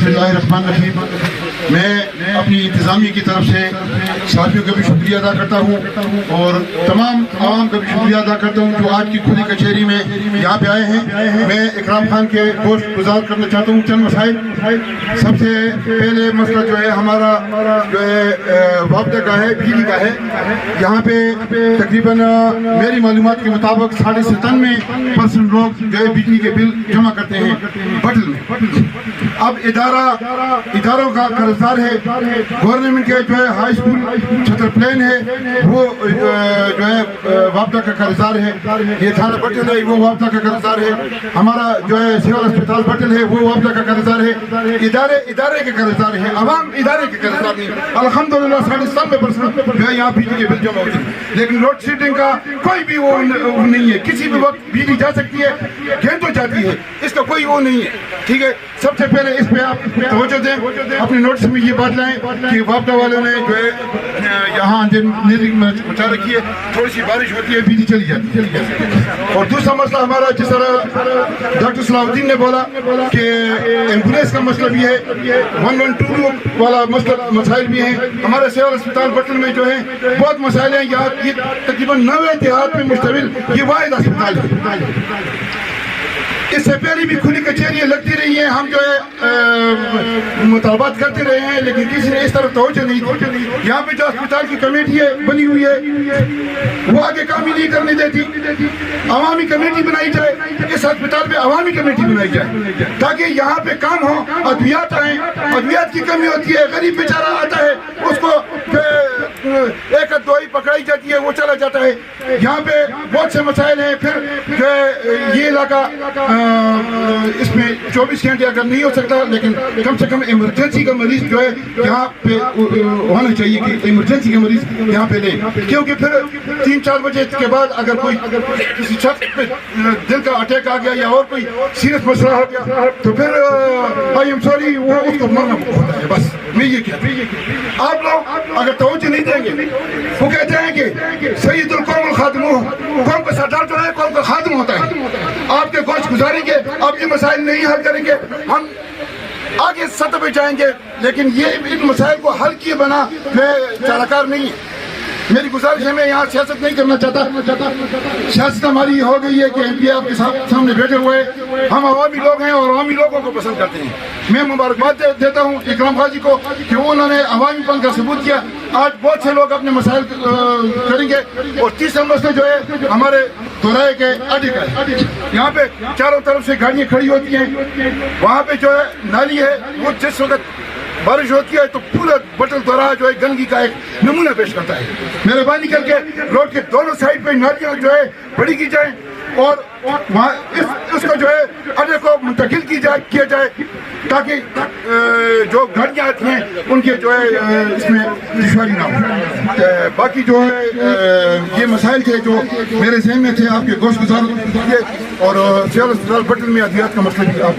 बिस्मिल्लाहिर्रहमानिर्रहीम। मैं अपनी इंतज़ामिया की तरफ से साथियों का भी शुक्रिया अदा करता हूँ और तमाम आवाम का भी शुक्रिया अदा करता हूँ जो आज की खुली कचहरी में यहाँ पे आए हैं। मैं इकराम खान के गोश्त गुजार करना चाहता हूँ चंद मसाइल। सबसे पहले मसला जो है हमारा जो है वापदा का है, बिजली का है। यहाँ पे तकरीबन मेरी मालूमात के मुताबिक 97% लोग जो है बिजली के बिल जमा करते हैं बटल में। अब इदारों का कर्जदार है, गवर्नमेंट के जो है हाई स्कूल छतर प्लेन है वो जो है वापदा का कर्जदार है, ये थाना बटल है वो वापदा का कर्जदार है, हमारा जो है सिविल अस्पताल बटल है वो वापदा का कर्जदार है, इदारे के कर्जदार है, अवाम इदारे के कर्जदार नहीं। अल्हम्दुलिल्लाह 97% जो है यहाँ बिजली के बिल जमा होते हैं, लेकिन लोड शेडिंग का कोई भी वो नहीं है। किसी भी वक्त बिजली जा सकती है, गेंद तो जाती है, इसका कोई वो नहीं है। ठीक है, सबसे पहले इस पे आप तवज्जो दें, अपने नोट्स में ये बात लाएं कि वापदा वालों ने जो है यहाँ अंधेरी मचा रखी है, थोड़ी सी बारिश होती है बिजली चली जाती है। और दूसरा मसला हमारा जिस तरह डॉक्टर सलाहुद्दीन ने बोला कि एम्बुलेंस का मसला भी है, 112 वाला मसाइल भी है। हमारे सिविल अस्पताल बटन में जो है बहुत मसाइल हैं। यहाँ ये तकरीबन 90 देहात में मुश्तमिल ये वाहिद अस्पताल है। इससे पहले भी खुली कचहरियाँ लगती रही हैं, हम जो है मुतालबात करते रहे हैं, लेकिन किसी ने इस तरफ तवज्जो नहीं दी। यहाँ पे जो अस्पताल की कमेटी है बनी हुई है वो आगे काम ही नहीं करने देती। अवामी कमेटी बनाई जाए, इस अस्पताल पे अवामी कमेटी बनाई जाए ताकि यहाँ पे काम हो, अद्वियात आए। अद्वियात की कमी होती है, गरीब बेचारा आता है उसको एक दवाई पकड़ाई जाती है वो चला जाता है। यहाँ पे बहुत से मसाइल हैं। फिर जो है ये इलाका इसमें 24 घंटे अगर नहीं हो सकता, लेकिन कम से कम इमरजेंसी का मरीज जो है यहाँ पे होना चाहिए कि इमरजेंसी का मरीज यहाँ पे ले, क्योंकि फिर 3-4 बजे के बाद अगर कोई किसी शख्स पे दिल का अटैक आ गया या और कोई सीरियस मसला हो गया तो फिर आई एम सॉरी वो उसको मरना होता है। बस मैं ये कहता हूँ, आप लोग अगर तवज्जो नहीं देंगे, वो कहते हैं कि सैयदुल कौम खादिम, कौम का सरदार जो है कौम का खादिम होता है। आपके गोश्त गुजारेंगे, आप ये मसाइल नहीं हल करेंगे, हम आगे सतह पे जाएंगे, लेकिन ये इन मसाइल को हल किए बना मैं चाराकार नहीं है। मेरी गुजारिश है, मैं यहाँ सियासत नहीं करना चाहता। सियासत हमारी हो गई है कि एमपी आपके सामने बैठे हुए, हम अवामी लोग हैं और अवामी लोगों को पसंद करते हैं। मैं मुबारकबाद देता हूँ इकराम खान जी को कि उन्होंने अवामीपन का सबूत किया। आज बहुत से लोग अपने मसाइल करेंगे। और तीसरा मसला जो है हमारे दोराए के अड्डे का है। यहाँ पे चारों तरफ से गाड़ियाँ खड़ी होती हैं, वहाँ पे जो है नाली है, वो जिस वक्त बारिश होती है तो पूरा बटल दोराहा जो है गंदगी का एक नमूना पेश करता है। मेहरबानी करके रोड के दोनों साइड पे नालियाँ जो है बड़ी की जाए और वहाँ इसको जो है अड्डे को मुंतकिल किया जाए ताकि जो गाड़ियाँ आती हैं उनके जो है इसमें दुश्वारी ना हो। बाकी जो है ये मसाइल थे जो मेरे जहन में थे, आपके गोश्त गुजार और सिविल अस्पताल बटन में अद्वियात का मसला भी आप